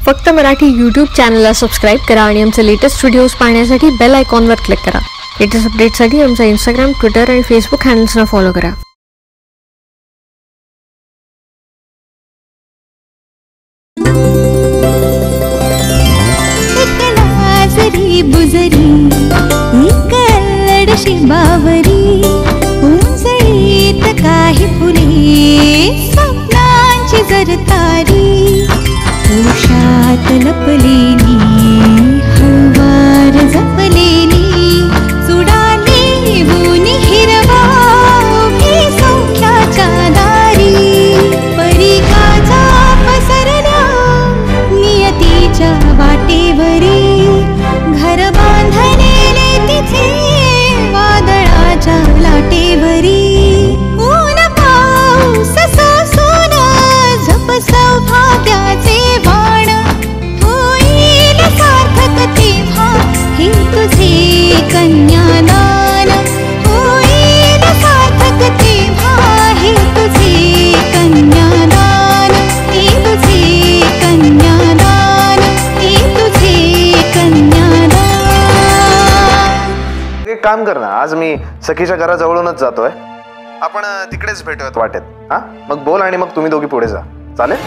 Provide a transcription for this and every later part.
फक्त मराठी यूट्यूब चॅनलला सबस्क्राईब करा आणि आमचे लेटेस्ट व्हिडिओज पाहण्यासाठी बेल आयकॉनवर क्लिक करा. लेटेस्ट अपडेट्ससाठी आमचा इंस्टाग्राम, ट्विटर आणि फेसबुक हँडल्सना फॉलो करा. बुजरी कळडशी बावरी उंचळीत काही फुले स्वप्नांची जरतारी उषात लपलेली हळवार जपलेली सुडाली बुनी हिरवा उभी सौख्याच्या दारी परिकाचा पसरला नियतीच्या वाटेवरी घर बांधलेले तिथे वादळाच्या लाटेवरी ऊन पाऊस सोसून झप सौभाग्याचे वाण होईल सार्थक तेव्हा हे तुझे कन्यादान होईल सार्थक तेव्हा हे तुझे कन्यादान हे तुझे कन्यादान हे तुझे कन्यादान. एक काम कर ना, आज मी सखीच्या घराजवळूनच जातोय, आपण तिकडेच भेटूयात वाटेत. हा मग बोल आणि मग तुम्ही दोघी पुढे जा, चालेल?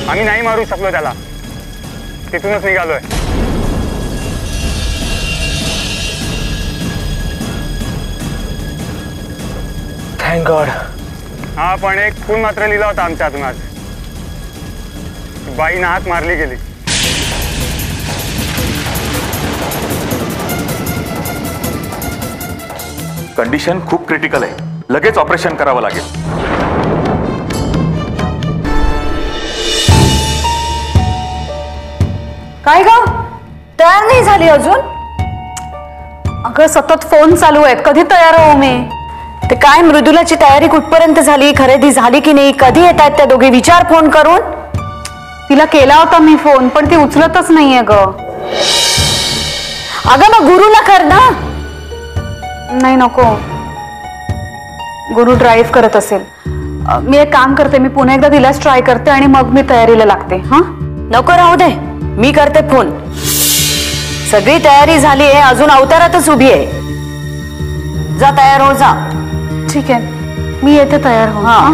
आम्ही नाही मारू शकलो त्याला, तिथूनच निघालोय. Thank God. हा पण एक खून मात्र लिहिला होता आमच्या हातून आज. बाईनं हात मारली गेली. कंडिशन खूप क्रिटिकल आहे, लगेच ऑपरेशन करावं लागेल. काय ग, तयार नाही झाली अजून? अगं सतत फोन चालू आहेत, कधी तयार हो मी? ते काय मृदुलाची तयारी कुठपर्यंत झाली, खरेदी झाली की नाही, कधी येत आहेत त्या दोघे, विचार फोन करून. तिला केला होता मी फोन पण ती उचलतच नाहीये ग. अगं मग गुरुला कर ना. नाही नको, गुरु ड्राईव्ह करत असेल. मी एक काम करते, मी पुन्हा एकदा तिलाच ट्राय करते आणि मग मी तयारीला लागते. हा नको, राहू दे, मी करते फोन. सगळी तयारी झाली आहे, अजून अवतारातच उभी आहे. जा तयार हो, जा. ठीक आहे, मी येते तयार हो. हा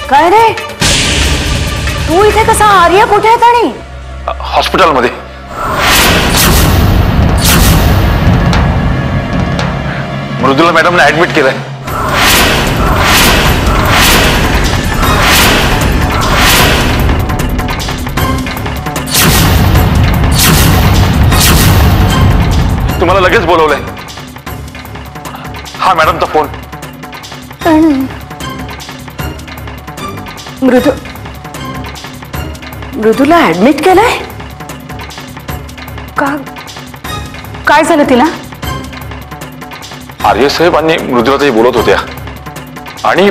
काय रे, तू इथे कसा? आर्य कुठे आहेत? आणि हॉस्पिटलमध्ये. मृदुला मॅडमने ऍडमिट केलंय. तुम्हाला लगेच बोलवलंय. हा मॅडमचा फोन. मृदुला ऍडमिट केलंय का? काय झालं तिला? आर्य साहेब आणि मृदुलाताई बोलत होत्या आणि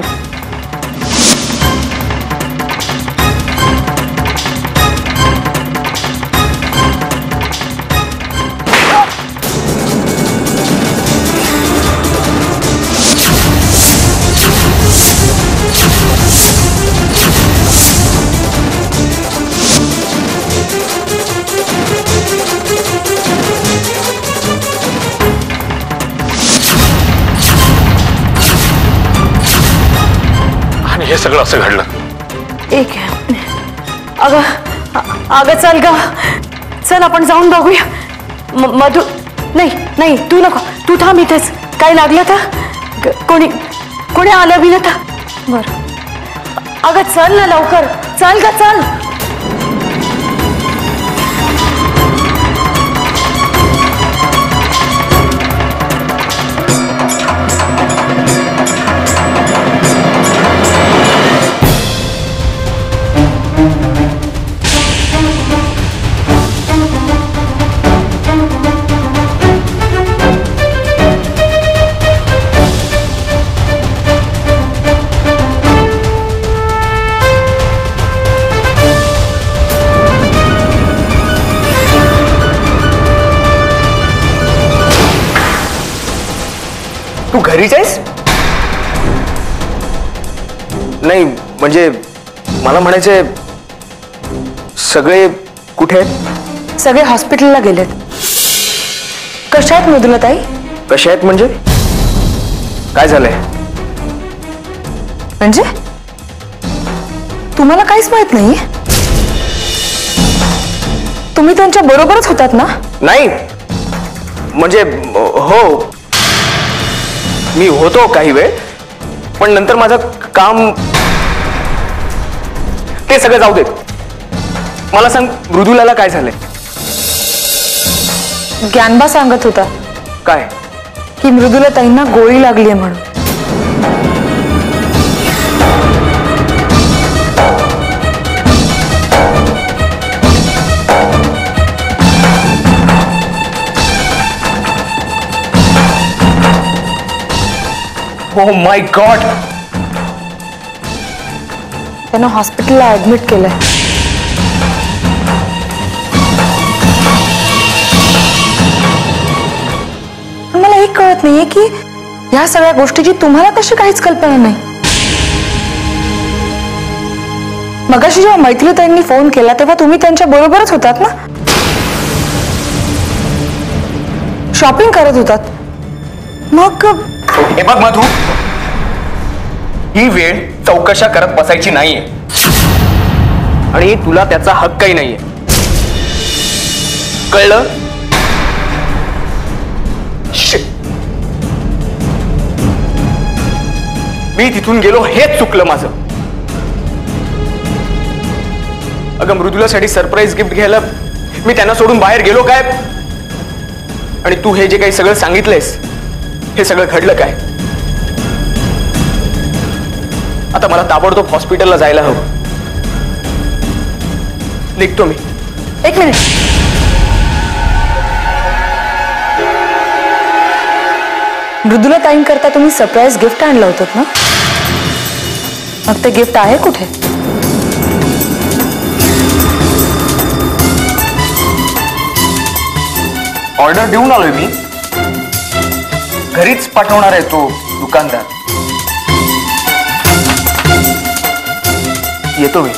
हे सगळं असं घडलं. एक अगं अगं चल ग, चल आपण जाऊन बघूया. मधू, नाही नाही तू नको, तू थांब इथेच. काय लागलं तर कोणी आलं बिलं तर. बरं अगं चल ना लवकर, चल ग चल. तू घरीच आहेस? नाही म्हणजे मला म्हणायचंय, सगळे कुठे आहेत? सगळे हॉस्पिटलला गेलेत. कशा आहेत मृदुला ताई? कशा आहेत म्हणजे? काय झालंय? म्हणजे तुम्हाला काहीच माहित नाही? तुम्ही त्यांच्या बरोबरच होतात ना? नाही म्हणजे हो, मी होतो काही वेळ, पण नंतर माझं काम. ते सगळं जाऊ देत. मला सांग, मृदुलाला काय झालंय? ज्ञानबा सांगत होता काय? की मृदुला ताईंना गोळी लागलीये म्हणून. Oh my God. त्यांना हॉस्पिटलला ऍडमिट केलंय. मला एक कळत नाहीये की या सगळ्या गोष्टीची तुम्हाला कशी काहीच कल्पना नाही. मगाशी जेव्हा मैथिलीताईंनी फोन केला तेव्हा तुम्ही त्यांच्या बरोबरच होतात ना? शॉपिंग करत होतात. मग हे बघ मधू, ही वेळ चौकशा करत बसायची नाहीये आणि तुला त्याचा हक्कही नाहीये, कळलं? मी तिथून गेलो हेच चुकलं माझं. अगं मृदुलासाठी सरप्राईज गिफ्ट घ्यायला मी त्यांना सोडून बाहेर गेलो काय? आणि तू हे जे काही सगळं सांगितलंयस, हे सगळं घडलं काय? आता मला ताबडतोब हॉस्पिटलला जायला हवं. निघतो मी. एक मिनिट. मृदुला ताईंकरता तुम्ही सरप्राईज गिफ्ट आणलं होतं ना? मग ते गिफ्ट आहे कुठे? ऑर्डर देऊन आलोय मी. घरीच पाठवणार आहे तो दुकानदार. येतो मी.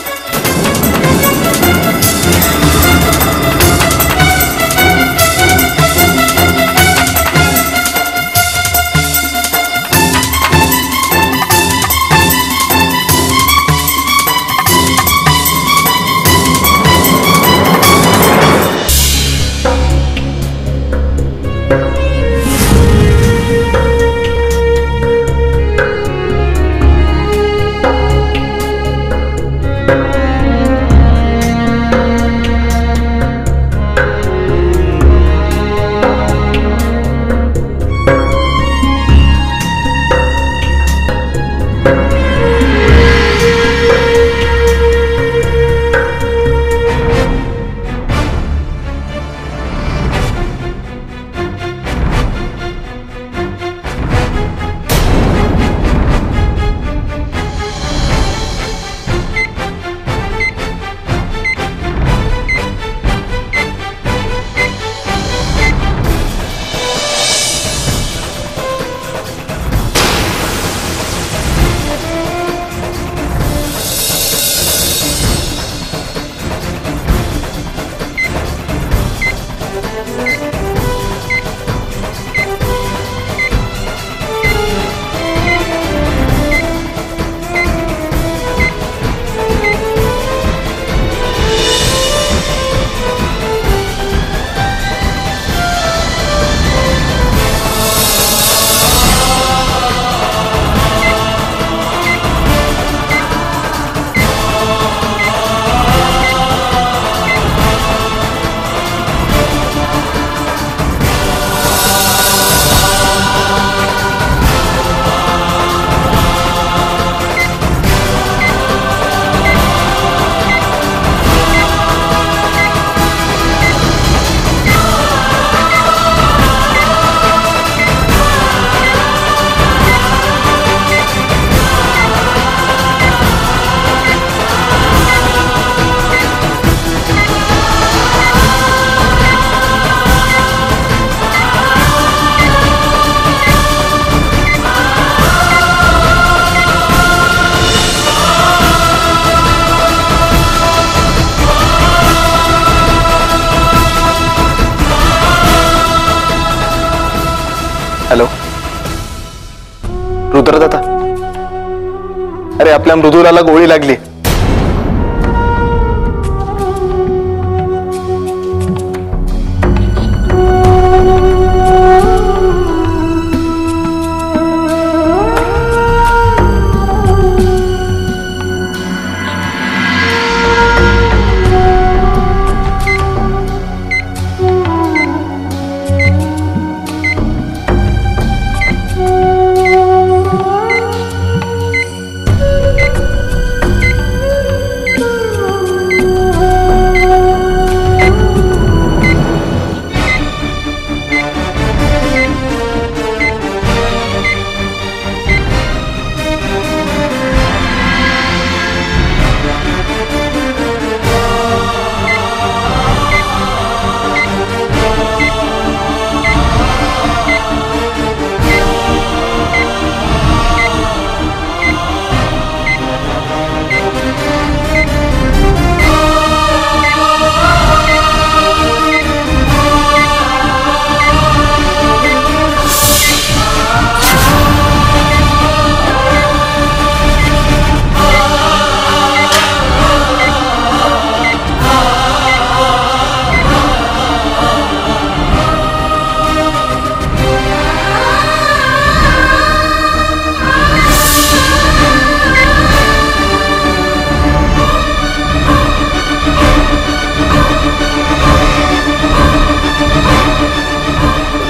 अरे आपल्या मृदुलाला गोळी लागली.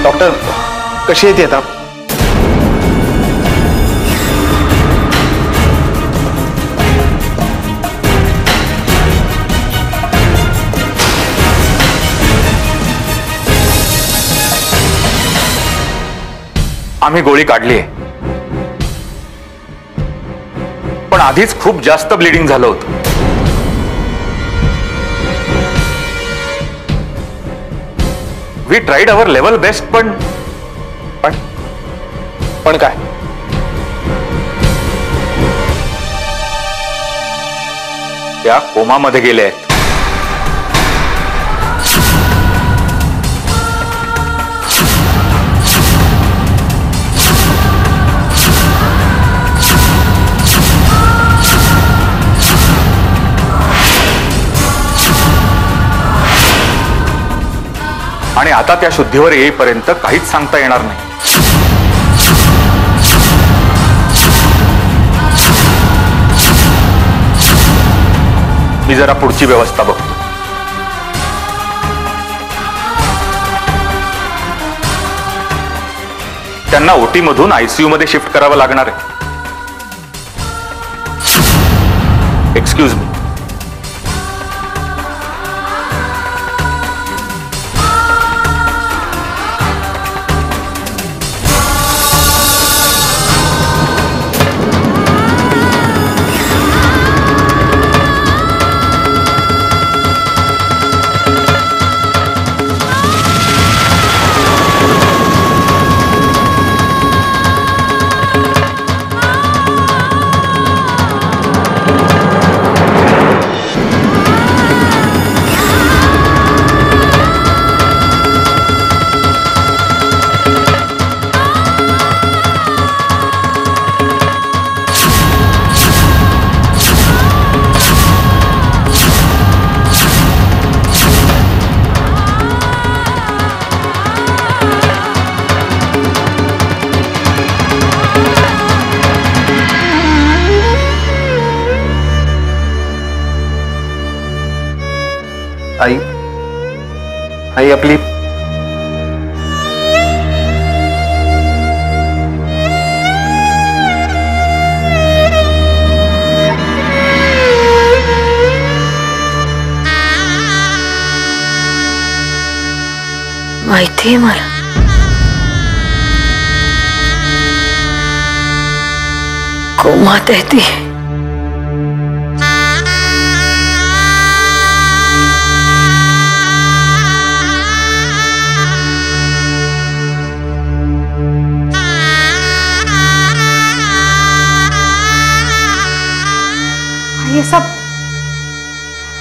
डॉक्टर कशी येते आता? आम्ही गोळी काढली आहे, पण आधीच खूप जास्त ब्लिडिंग झालं होतं. We tried our level best, पण काय? त्या कोमामध्ये गेले आहेत. आणि आता त्या शुद्धीवर येईपर्यंत काहीच सांगता येणार नाही. मी जरा पुढची व्यवस्था बघतो. त्यांना ओटी मधून आयसीयू मध्ये शिफ्ट करावं लागणार आहे. Excuse me. आई आई आपली माहिती आहे मला. कोमात आहे ती.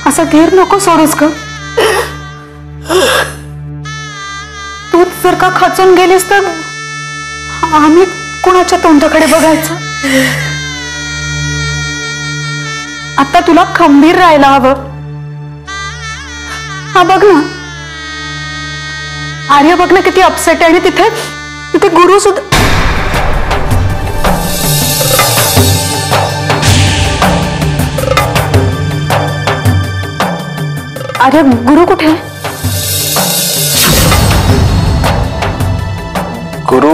असं धीर नको सोडूस ग. तूच जर का खचून गेलीस तर आम्ही कुणाच्या तोंडाकडे बघायचं? आता तुला खंबीर राहायला हवं. हा बघ ना, आर्य बघ ना किती अपसेट आहे. आणि तिथे गुरु सुद्धा. आर्य, गुरु कुठे आहे? गुरु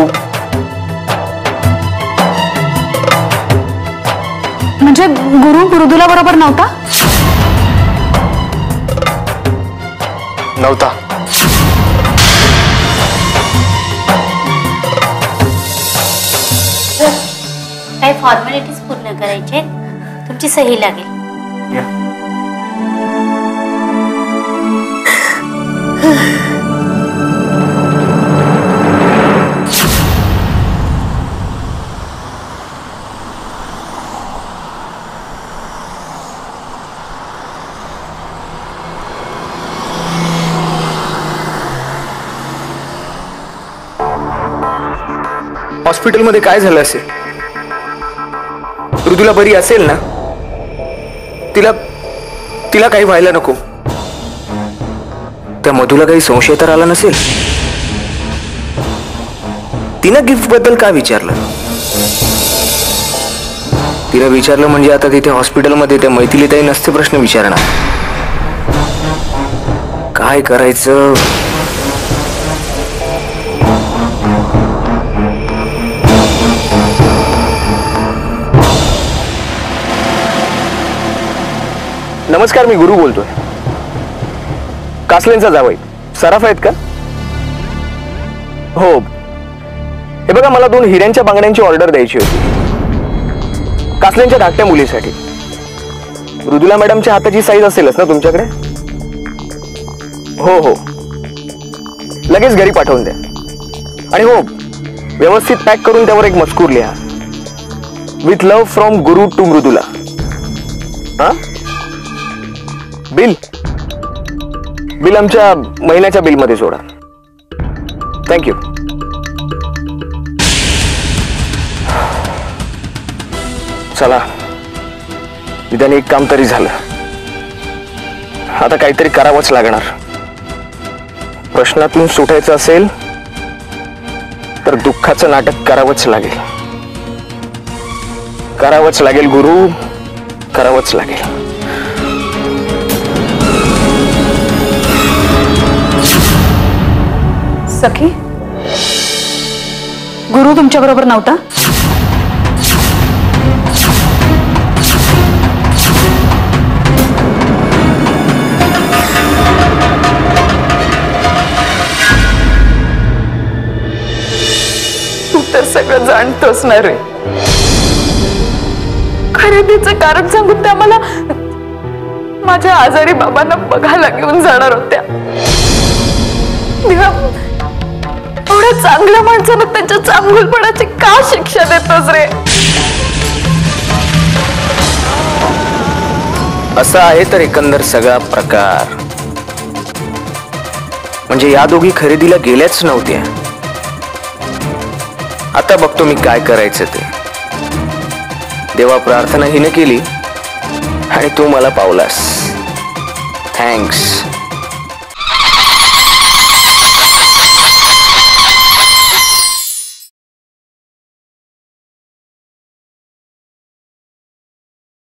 म्हणजे गुरु मृदुला बरोबर नव्हता? नव्हता. काही फॉर्मॅलिटीज पूर्ण करायचे, तुमची सही लागेल. हॉस्पिटलमध्ये काय झालं असेल? मृदुला बरी असेल ना? तिला काही व्हायला नको. त्या मधुला काही संशय तर आला नसेल? तिनं गिफ्ट बद्दल का विचारलं? तिनं विचारलं म्हणजे आता तिथे हॉस्पिटलमध्ये त्या मैथिलीताई नसते प्रश्न विचारणार. काय करायचं? नमस्कार, मी गुरु बोलतोय. कासलेंचा जावई सराफ आहेत का? हो. हे बघा, मला 2 हिऱ्यांच्या बांगड्यांची ऑर्डर द्यायची होती कासलेंच्या धाकट्या मुलीसाठी. मृदुला मॅडमच्या हाताची साईज असेलच ना तुमच्याकडे? हो हो, लगेच घरी पाठवून द्या. आणि हो, व्यवस्थित पॅक करून त्यावर एक मजकूर लिहा, with love from Guru to Mridula. हा, बिल आमच्या महिन्याच्या बिलमध्ये जोडा. थँक्यू. चला, निदान एक काम तरी झालं. आता काहीतरी करावंच लागणार. प्रश्नातून सुटायचं असेल तर दुःखाचं नाटक करावंच लागेल. करावंच लागेल गुरु, करावंच लागेल. सखी, गुरु तुमच्या बरोबर नव्हता? तू तर सगळं जाणतोस ना रे. खरेदीचं कारण सांगून त्या मला माझ्या आजारी बाबांना बघायला घेऊन जाणार होत्या. एवढ्या चांगल्या माणसानं त्यांच्या चांगुलपणाची का शिक्षा देतोस रे? असा आहे तर एकंदर सगळा प्रकार. म्हणजे या दोघी खरेदीला गेल्याच नव्हत्या. आता बघतो मी काय करायचं ते. देवा प्रार्थना हिने केली आणि तू मला पावलास. थँक्स.